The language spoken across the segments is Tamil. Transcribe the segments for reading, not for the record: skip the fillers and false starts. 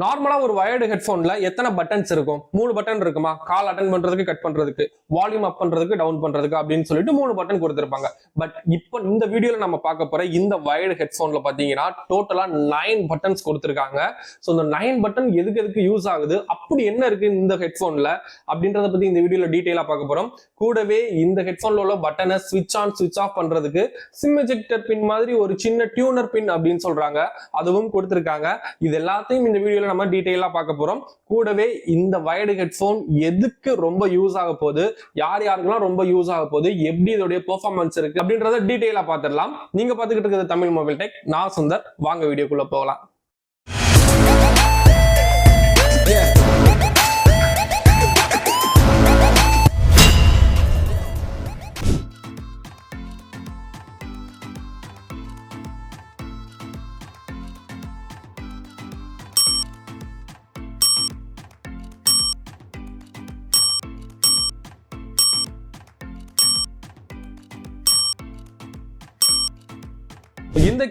நார்மலா ஒரு வயர்டு ஹெட்போன்ல எத்தனை பட்டன்ஸ் இருக்கும்? 3 பட்டன் இருக்குமா? கால் அட்டன் பண்றதுக்கு, கட் பண்றதுக்கு, வால்யூம் அப் பண்றதுக்கு, டவுன் பண்றதுக்கு அப்படின்னு சொல்லிட்டு 3 பட்டன் கொடுத்திருப்பாங்க. பட் இப்போ இந்த வீடியோல நம்ம பார்க்க போற இந்த வயர்டு ஹெட்போன்ல பாத்தீங்கன்னா டோட்டலா 9 பட்டன்ஸ் கொடுத்திருக்காங்க. ஸோ இந்த 9 பட்டன் எதுக்கு யூஸ் ஆகுது, அப்படி என்ன இருக்கு இந்த ஹெட்போன்ல அப்படின்றத பத்தி இந்த வீடியோல டீடைலா பார்க்க போறோம். கூடவே இந்த ஹெட்போன்ல உள்ள பட்டனை ஸ்விட்ச் ஆன் ஸ்விட்ச் ஆஃப் பண்றதுக்கு சிம் எஜெக்டர் பின் மாதிரி ஒரு சின்ன டியூனர் பின் அப்படின்னு சொல்றாங்க, அதுவும் கொடுத்திருக்காங்க. இது எல்லாத்தையும் இந்த வீடியோல நம்ம டீடைலா பார்க்க போறோம். கூடவே இந்த வயர்டு ஹெட்போன் எதுக்கு ரொம்ப யூஸ் ஆக போகுது, யார் யாருக்கெல்லாம் ரொம்ப யூஸ் ஆக போகுது, எப்படி இதோடைய பெர்ஃபார்மன்ஸ் இருக்கு அப்படின்றத டீடைலா பார்த்துடலாம். நீங்க பார்த்துக்கிட்டு இருக்கிறது தமிழ் மொபைல் டெக், நான் சுந்தர். வாங்க வீடியோக்குள்ள போகலாம். இந்த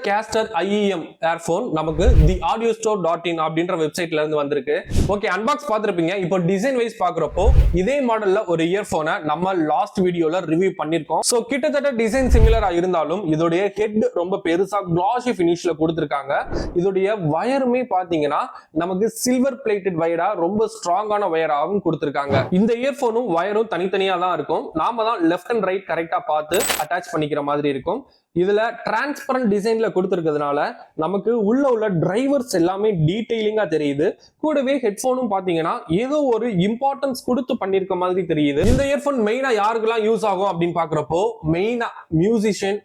Castor IEM Earphone நமக்கு theaudiostore.in அப்படின்ற வெப்சைட்ல இருந்து வந்திருக்கு. ஓகே, அன்பாக்ஸ் பார்த்திருப்பீங்க. இப்போ டிசைன் வைஸ் பாக்குறப்போ இதே மாடல்ல ஒரு இயர்போனை நம்ம லாஸ்ட் வீடியோல ரிவ்யூ பண்ணிருக்கோம். சோ கிட்டத்தட்ட டிசைன் சிமிலரா இருந்தாலும் இதோடைய ஹெட் ரொம்ப பெருசா கிளாசி ஃபினிஷ்ல கொடுத்திருக்காங்க. இதோடைய வயருமே பாத்தீங்கன்னா நமக்கு சில்வர் பிளேட்டட் வயரா, ரொம்ப ஸ்ட்ராங்கான வயராகவும் கொடுத்திருக்காங்க. இந்த இயர்போனும் வயரும் தனித்தனியா தான் இருக்கும். நாம தான் லெஃப்ட் அண்ட் ரைட் கரெக்டா பார்த்து அட்டாச் பண்ணிக்கிற மாதிரி இருக்கும். இதுல டிரான்ஸ்பரண்ட் டிசைன்ல கொடுத்திருக்கிறதுனால நமக்கு உள்ள டிரைவர்ஸ் எல்லாமே டீடைலிங்கா தெரியுது. கூடவே ஹெட்போனும் பாத்தீங்கன்னா ஏதோ ஒரு இம்பார்ட்டன்ஸ் கொடுத்து பண்ணிருக்க மாதிரி தெரியுது. இந்த இயர்போன் மெயினா யாருக்கெல்லாம் யூஸ் ஆகும் அப்படின்னு பாக்குறப்போ மெயினா musician,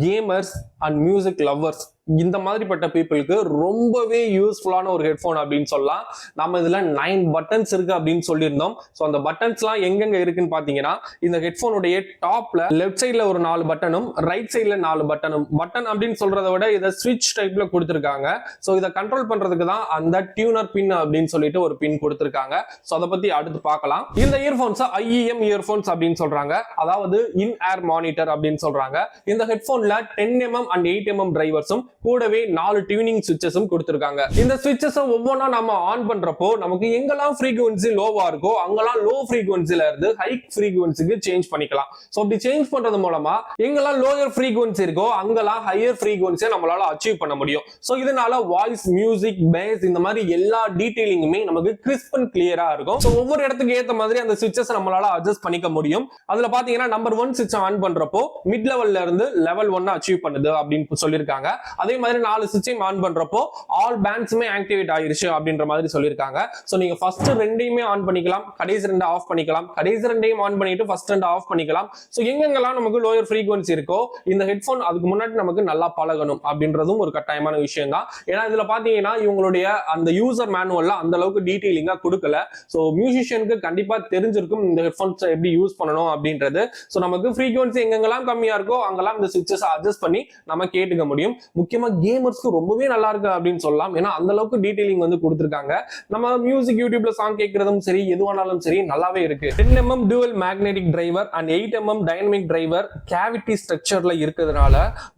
gamers and music lovers, இந்த மாதிரிப்பட்ட பீப்புளுக்கு ரொம்பவே யூஸ்ஃபுல்லான ஒரு ஹெட்போன் அப்படின்னு சொல்லலாம். நம்ம இதுல 9 பட்டன்ஸ் இருக்கு அப்படின்னு சொல்லியிருந்தோம். ஸோ அந்த பட்டன்ஸ்லாம் எங்கெங்க இருக்குன்னு பாத்தீங்கன்னா இந்த ஹெட்போனுடைய டாப்ல லெஃப்ட் சைட்ல ஒரு 4 பட்டனும், ரைட் சைட்ல 4 பட்டனும். பட்டன் அப்படின்னு சொல்றதை விட இதை ஸ்விட்ச் டைப்ல கொடுத்திருக்காங்க. ஸோ இதை கண்ட்ரோல் பண்றதுக்கு தான் அந்த டியூனர் பின் அப்படின்னு சொல்லிட்டு ஒரு பின் கொடுத்திருக்காங்க. ஸோ அதை பத்தி அடுத்து பார்க்கலாம். இந்த இயர்போன்ஸ் IEM இயர்போன்ஸ் அப்படின்னு சொல்றாங்க, அதாவது இன் ஏர் மானிட்டர் அப்படின்னு சொல்றாங்க. இந்த ஹெட்போன்ல 10mm and 8mm டிரைவர்ஸும் கூடவே 4 டியூனிங் சுவிட்சஸும் கொடுத்திருக்காங்க. இந்த சுவிட்சஸ் ஒவ்வொன்றா நம்ம ஆன் பண்றப்போ நமக்கு எங்கெல்லாம் ஃப்ரீக்வன்சி லோவா இருக்கோ அங்கெல்லாம் லோ ஃப்ரீக்வன்சில இருந்து ஹை ஃப்ரீக்வன்சிக்கு சேஞ்ச் பண்ணிக்கலாம். சோ அப்படி சேஞ்ச் பண்றது மூலமா எங்கெல்லாம் லோயர் ஃப்ரீக்வன்சி இருக்கோ அங்கெல்லாம் ஹையர் ஃப்ரீக்வன்சியை நம்மளால அச்சீவ் பண்ண முடியும். சோ இதனால வாய்ஸ், மியூசிக், பேஸ் இந்த மாதிரி எல்லா டீடைலிங்குமே நமக்கு கிறிஸ்ப் அண்ட் கிளியரா இருக்கும். சோ ஒவ்வொரு இடத்துக்கு ஏத்த மாதிரி அந்த சுவிட்சஸ் நம்மளால அட்ஜஸ்ட் பண்ணிக்க முடியும். அதுல பாத்தீங்கன்னா நம்பர் 1 சுவிட்ச் ஆன் பண்றப்போ மிட் லெவல்ல இருந்து லெவல் 1 அச்சீவ் பண்ணுது அப்படின்னு சொல்லியிருக்காங்க. அதே மாதிரி 4 சுவிட்சையும் ஆன் பண்றப்போ ஆல் பேண்ட்ஸுமே ஆக்டிவேட் ஆயிருச்சு அப்படின்ற மாதிரி சொல்லியிருக்காங்க. சோ நீங்க ஃபர்ஸ்ட் ரெண்டையுமே ஆன் பண்ணிக்கலாம், கடைசி ரெண்டை ஆஃப் பண்ணிக்கலாம், கடைசி ரெண்டையும் ஆன் பண்ணிட்டு ஃபர்ஸ்ட் ரெண்டை ஆஃப் பண்ணிக்கலாம். சோ எங்கெங்கெல்லாம் நமக்கு லோயர் ஃப்ரீக்வன்சி இருக்கோ இந்த ஹெட்போன் அதுக்கு முன்னாடி நமக்கு நல்லா பழகணும் அப்படின்றதும் ஒரு கட்டாயமான விஷயம் தான். ஏன்னா இதுல பாத்தீங்கன்னா இவங்களுடைய அந்த யூசர் மேனுவல்ல அந்த அளவுக்கு டீடைலிங்கா கொடுக்கல. சோ மியூசிஷியனுக்கு கண்டிப்பா தெரிஞ்சிருக்கும் இந்த ஹெட்போன்ஸ் எப்படி யூஸ் பண்ணணும் அப்படின்றது. சோ நமக்கு ஃப்ரீக்வன்சி எங்கெங்கெல்லாம் கம்மியா இருக்கோ அங்கெல்லாம் இந்த சுவிட்சஸ் அட்ஜஸ்ட் பண்ணி நம்ம கேட்டுக்க முடியும். முக்கியமா கேமர்ஸ்க்கு ரொம்பவே நல்லா இருக்கு அப்படின்னு சொல்லலாம். ஏன்னா அந்த அளவுக்கு டீடைலிங் வந்து கொடுத்திருக்காங்க. நம்ம மியூசிக் யூடியூப்ல சாங் கேட்கறதும் சரி, எதுவானாலும் சரி நல்லாவே இருக்கு. 10mm dual magnetic driver and 8mm dynamic driver cavity structureல இருக்கிறதுனால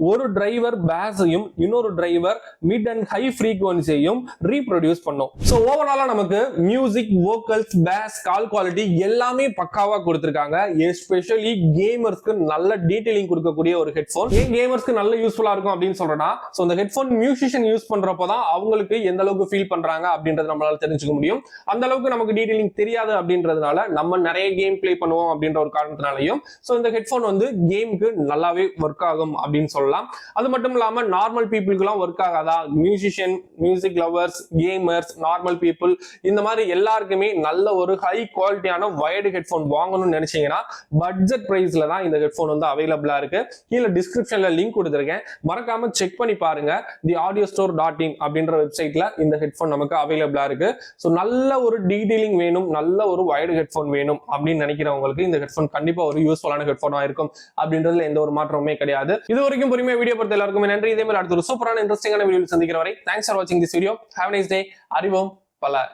ஒரு டிரைவர் பேஸையும் இன்னொரு டிரைவர் மிட் அண்ட் ஹை ஃப்ரீக்வன்சியையும் ரீப்ரொடியூஸ் பண்ணும். சோ ஓவராலா நமக்கு music, vocals, bass, call quality எல்லாமே பக்காவா கொடுத்திருக்காங்க. எஸ்பெஷலி கேமர்ஸ்க்கு நல்ல டீடைலிங் கொடுக்கக்கூடிய ஒரு ஹெட்போன். ஏன் கேமர்ஸ்க்கு நல்ல யூஸ்ஃபுல்லா இருக்கும் அப்படின்னு சொல்றேன்னா, சோ இந்த ஹெட்போன் மியூசிஷியன் யூஸ் பண்றப்பதான் அவங்களுக்கு எந்த அளவுக்கு ஃபீல் பண்றாங்க அப்படின்றத நம்மளால தெரிஞ்சுக்க முடியும். அந்த அளவுக்கு நமக்கு டீடைலிங் தெரியாது அப்படின்றதுனால நம்ம நிறைய கேம் பிளே பண்ணுவோம் அப்படின்ற ஒரு காரணத்தினாலையும் சோ இந்த ஹெட்போன் வந்து கேமுக்கு நல்லாவே ஒர்க் ஆகும் அப்படின்னு சொல்லலாம். அது மட்டும் இல்லாம நார்மல் பீப்புளுக்கு எல்லாம் ஒர்க் ஆகாதா, musician, music lovers, gamers, normal people இந்த மாதிரி எல்லாருக்குமே நல்ல ஒரு ஹை குவாலிட்டியான வயர்டு ஹெட்போன் வாங்கணும்னு நினைச்சீங்கன்னா பட்ஜெட் பிரைஸ்ல தான் இந்த ஹெட்போன் வந்து அவைலபிளா இருக்கு. கீழே டிஸ்கிரிப்ஷன்ல லிங்க் கொடுத்திருக்கேன், மறக்காம செக் பண்ணி பாருங்க. theaudiostore.in அப்படின்ற வெப்சைட்ல இந்த ஹெட்போன் நமக்கு அவைலபிளா இருக்கு. சோ நல்ல ஒரு டீடைலிங் வேணும், நல்ல ஒரு வயர்டு ஹெட்போன் வேணும் அப்படின்னு நினைக்கிறவங்களுக்கு இந்த ஹெட்போன் கண்டிப்பா ஒரு யூஸ்ஃபுல்லான ஹெட்போனா இருக்கும் அப்படின்றதுல எந்த ஒரு மாற்றமுமே கிடையாது. இது வரைக்கும் பொறுமையா வீடியோ பார்த்த எல்லாருக்கும் நன்றி. இதே மாதிரி அடுத்த ஒரு சூப்பரான இன்ட்ரெஸ்டிங்கான வீடியோ சந்திக்கிற வரை தேங்க்ஸ் ஃபார் வாட்சிங் this video. Have a nice day. அறிவோம் பல.